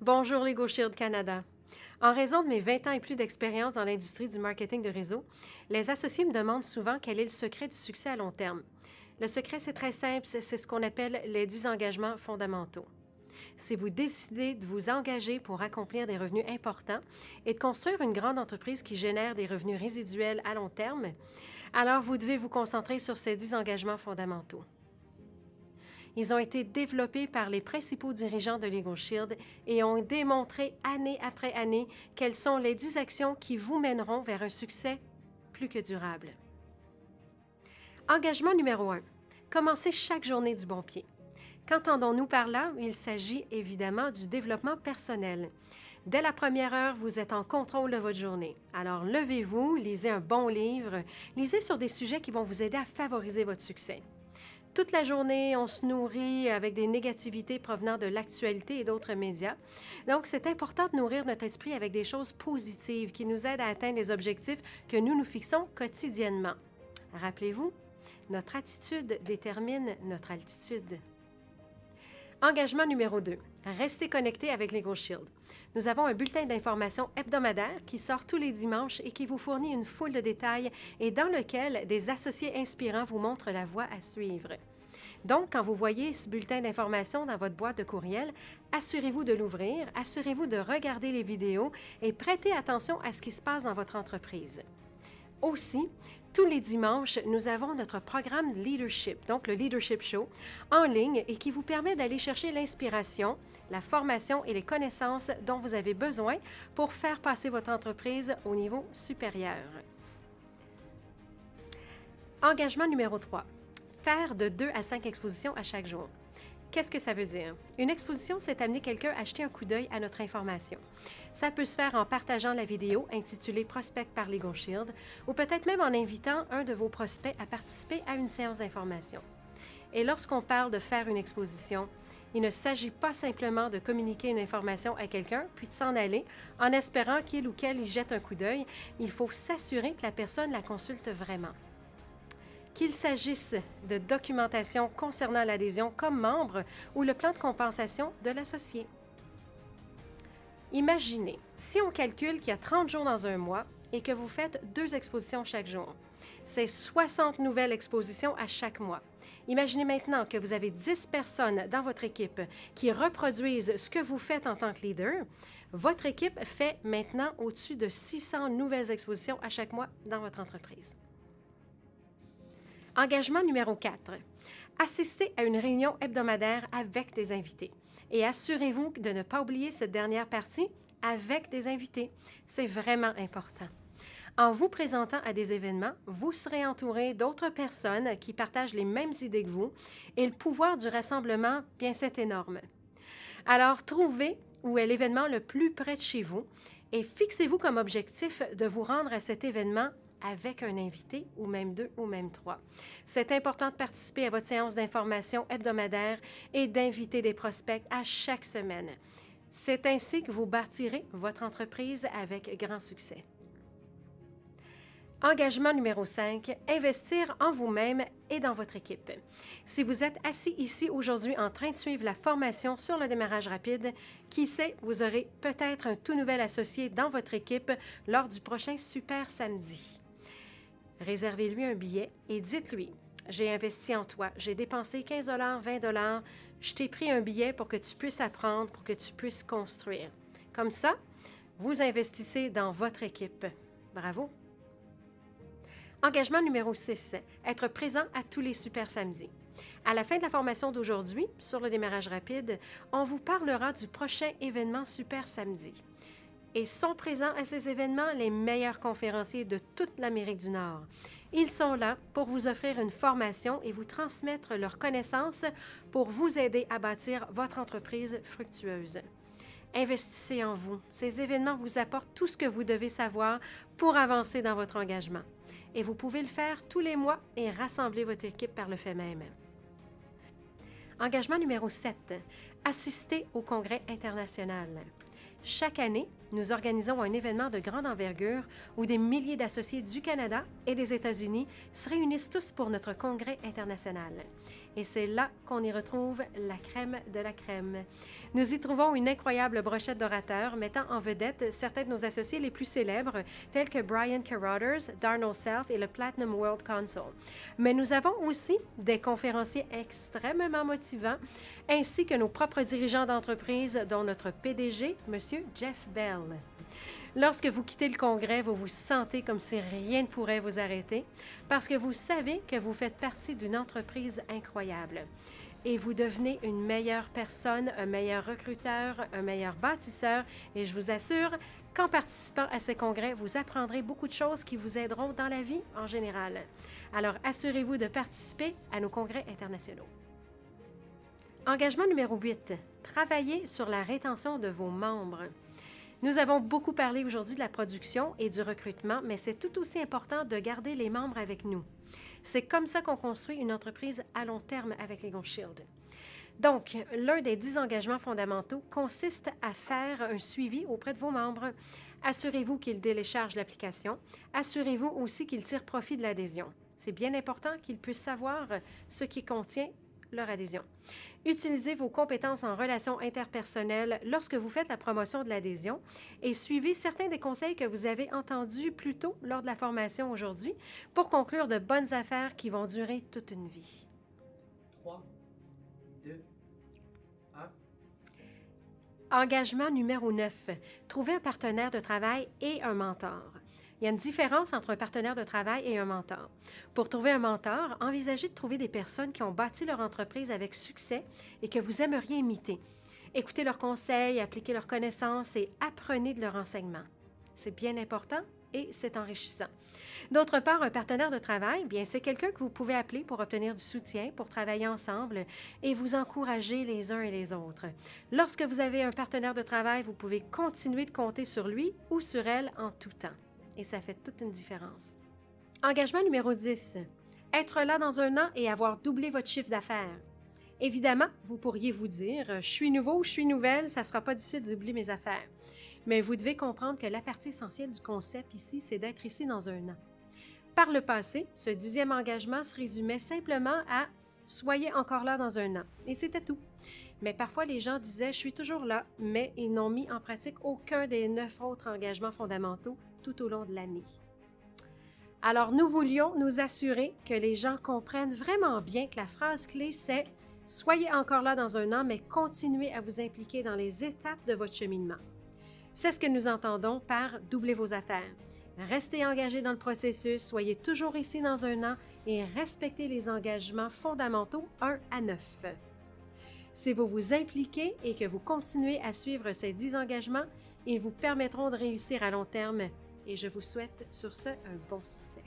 Bonjour Lego Shield Canada. En raison de mes 20 ans et plus d'expérience dans l'industrie du marketing de réseau, les associés me demandent souvent quel est le secret du succès à long terme. Le secret, c'est très simple, c'est ce qu'on appelle les 10 engagements fondamentaux. Si vous décidez de vous engager pour accomplir des revenus importants et de construire une grande entreprise qui génère des revenus résiduels à long terme, alors vous devez vous concentrer sur ces 10 engagements fondamentaux. Ils ont été développés par les principaux dirigeants de Lego Shield et ont démontré année après année quelles sont les 10 actions qui vous mèneront vers un succès plus que durable. Engagement numéro 1. Commencez chaque journée du bon pied. Qu'entendons-nous par là? Il s'agit évidemment du développement personnel. Dès la première heure, vous êtes en contrôle de votre journée. Alors levez-vous, lisez un bon livre, lisez sur des sujets qui vont vous aider à favoriser votre succès. Toute la journée, on se nourrit avec des négativités provenant de l'actualité et d'autres médias. Donc, c'est important de nourrir notre esprit avec des choses positives qui nous aident à atteindre les objectifs que nous nous fixons quotidiennement. Rappelez-vous, notre attitude détermine notre altitude. Engagement numéro 2. Restez connecté avec Lego Shield. Nous avons un bulletin d'information hebdomadaire qui sort tous les dimanches et qui vous fournit une foule de détails et dans lequel des associés inspirants vous montrent la voie à suivre. Donc, quand vous voyez ce bulletin d'information dans votre boîte de courriel, assurez-vous de l'ouvrir, assurez-vous de regarder les vidéos et prêtez attention à ce qui se passe dans votre entreprise. Aussi, tous les dimanches, nous avons notre programme Leadership, donc le Leadership Show, en ligne et qui vous permet d'aller chercher l'inspiration, la formation et les connaissances dont vous avez besoin pour faire passer votre entreprise au niveau supérieur. Engagement numéro 3. Faire de 2 à 5 expositions à chaque jour. Qu'est-ce que ça veut dire? Une exposition, c'est amener quelqu'un à jeter un coup d'œil à notre information. Ça peut se faire en partageant la vidéo intitulée Prospect par Lego Shield ou peut-être même en invitant un de vos prospects à participer à une séance d'information. Et lorsqu'on parle de faire une exposition, il ne s'agit pas simplement de communiquer une information à quelqu'un puis de s'en aller en espérant qu'il ou qu'elle y jette un coup d'œil. Il faut s'assurer que la personne la consulte vraiment. Qu'il s'agisse de documentation concernant l'adhésion comme membre ou le plan de compensation de l'associé. Imaginez, si on calcule qu'il y a 30 jours dans un mois et que vous faites 2 expositions chaque jour, c'est 60 nouvelles expositions à chaque mois. Imaginez maintenant que vous avez 10 personnes dans votre équipe qui reproduisent ce que vous faites en tant que leader. Votre équipe fait maintenant au-dessus de 600 nouvelles expositions à chaque mois dans votre entreprise. Engagement numéro 4. Assistez à une réunion hebdomadaire avec des invités. Et assurez-vous de ne pas oublier cette dernière partie avec des invités. C'est vraiment important. En vous présentant à des événements, vous serez entouré d'autres personnes qui partagent les mêmes idées que vous et le pouvoir du rassemblement, bien, c'est énorme. Alors, trouvez où est l'événement le plus près de chez vous et fixez-vous comme objectif de vous rendre à cet événement avec un invité, ou même 2, ou même 3. C'est important de participer à votre séance d'information hebdomadaire et d'inviter des prospects à chaque semaine. C'est ainsi que vous bâtirez votre entreprise avec grand succès. Engagement numéro 5, investir en vous-même et dans votre équipe. Si vous êtes assis ici aujourd'hui en train de suivre la formation sur le démarrage rapide, qui sait, vous aurez peut-être un tout nouvel associé dans votre équipe lors du prochain Super Samedi. Réservez-lui un billet et dites-lui « J'ai investi en toi, j'ai dépensé 15 $, 20 $, je t'ai pris un billet pour que tu puisses apprendre, pour que tu puisses construire. » Comme ça, vous investissez dans votre équipe. Bravo! Engagement numéro 6, être présent à tous les super samedis. À la fin de la formation d'aujourd'hui, sur le démarrage rapide, on vous parlera du prochain événement Super Samedi. Et sont présents à ces événements les meilleurs conférenciers de toute l'Amérique du Nord. Ils sont là pour vous offrir une formation et vous transmettre leurs connaissances pour vous aider à bâtir votre entreprise fructueuse. Investissez en vous. Ces événements vous apportent tout ce que vous devez savoir pour avancer dans votre engagement. Et vous pouvez le faire tous les mois et rassembler votre équipe par le fait même. Engagement numéro 7. Assister au Congrès international. Chaque année, nous organisons un événement de grande envergure où des milliers d'associés du Canada et des États-Unis se réunissent tous pour notre congrès international. et c'est là qu'on y retrouve la crème de la crème. Nous y trouvons une incroyable brochette d'orateurs mettant en vedette certains de nos associés les plus célèbres, tels que Brian Carruthers, Darnell Self et le Platinum World Council. Mais nous avons aussi des conférenciers extrêmement motivants, ainsi que nos propres dirigeants d'entreprise, dont notre PDG, M. Jeff Bell. Lorsque vous quittez le congrès, vous vous sentez comme si rien ne pourrait vous arrêter parce que vous savez que vous faites partie d'une entreprise incroyable. Et vous devenez une meilleure personne, un meilleur recruteur, un meilleur bâtisseur. Et je vous assure qu'en participant à ces congrès, vous apprendrez beaucoup de choses qui vous aideront dans la vie en général. Alors, assurez-vous de participer à nos congrès internationaux. Engagement numéro 8. Travaillez sur la rétention de vos membres. Nous avons beaucoup parlé aujourd'hui de la production et du recrutement, mais c'est tout aussi important de garder les membres avec nous. C'est comme ça qu'on construit une entreprise à long terme avec Legal Shield. Donc, l'un des 10 engagements fondamentaux consiste à faire un suivi auprès de vos membres. Assurez-vous qu'ils téléchargent l'application. Assurez-vous aussi qu'ils tirent profit de l'adhésion. C'est bien important qu'ils puissent savoir ce qui contient leur adhésion. Utilisez vos compétences en relations interpersonnelles lorsque vous faites la promotion de l'adhésion et suivez certains des conseils que vous avez entendus plus tôt lors de la formation aujourd'hui pour conclure de bonnes affaires qui vont durer toute une vie. 3, 2, 1. Engagement numéro 9. Trouver un partenaire de travail et un mentor. Il y a une différence entre un partenaire de travail et un mentor. Pour trouver un mentor, envisagez de trouver des personnes qui ont bâti leur entreprise avec succès et que vous aimeriez imiter. Écoutez leurs conseils, appliquez leurs connaissances et apprenez de leurs enseignements. C'est bien important et c'est enrichissant. D'autre part, un partenaire de travail, bien, c'est quelqu'un que vous pouvez appeler pour obtenir du soutien, pour travailler ensemble et vous encourager les uns et les autres. Lorsque vous avez un partenaire de travail, vous pouvez continuer de compter sur lui ou sur elle en tout temps. Et ça fait toute une différence. Engagement numéro 10. Être là dans un an et avoir doublé votre chiffre d'affaires. Évidemment, vous pourriez vous dire « Je suis nouveau ou je suis nouvelle, ça ne sera pas difficile de doubler mes affaires. » Mais vous devez comprendre que la partie essentielle du concept ici, c'est d'être ici dans un an. Par le passé, ce 10e engagement se résumait simplement à « Soyez encore là dans un an » et c'était tout. Mais parfois, les gens disaient « Je suis toujours là », mais ils n'ont mis en pratique aucun des 9 autres engagements fondamentaux tout au long de l'année. Alors, nous voulions nous assurer que les gens comprennent vraiment bien que la phrase clé, c'est « Soyez encore là dans un an, mais continuez à vous impliquer dans les étapes de votre cheminement ». C'est ce que nous entendons par « doubler vos affaires ». Restez engagés dans le processus, soyez toujours ici dans un an et respectez les engagements fondamentaux 1 à 9. Si vous vous impliquez et que vous continuez à suivre ces 10 engagements, ils vous permettront de réussir à long terme et je vous souhaite sur ce un bon succès.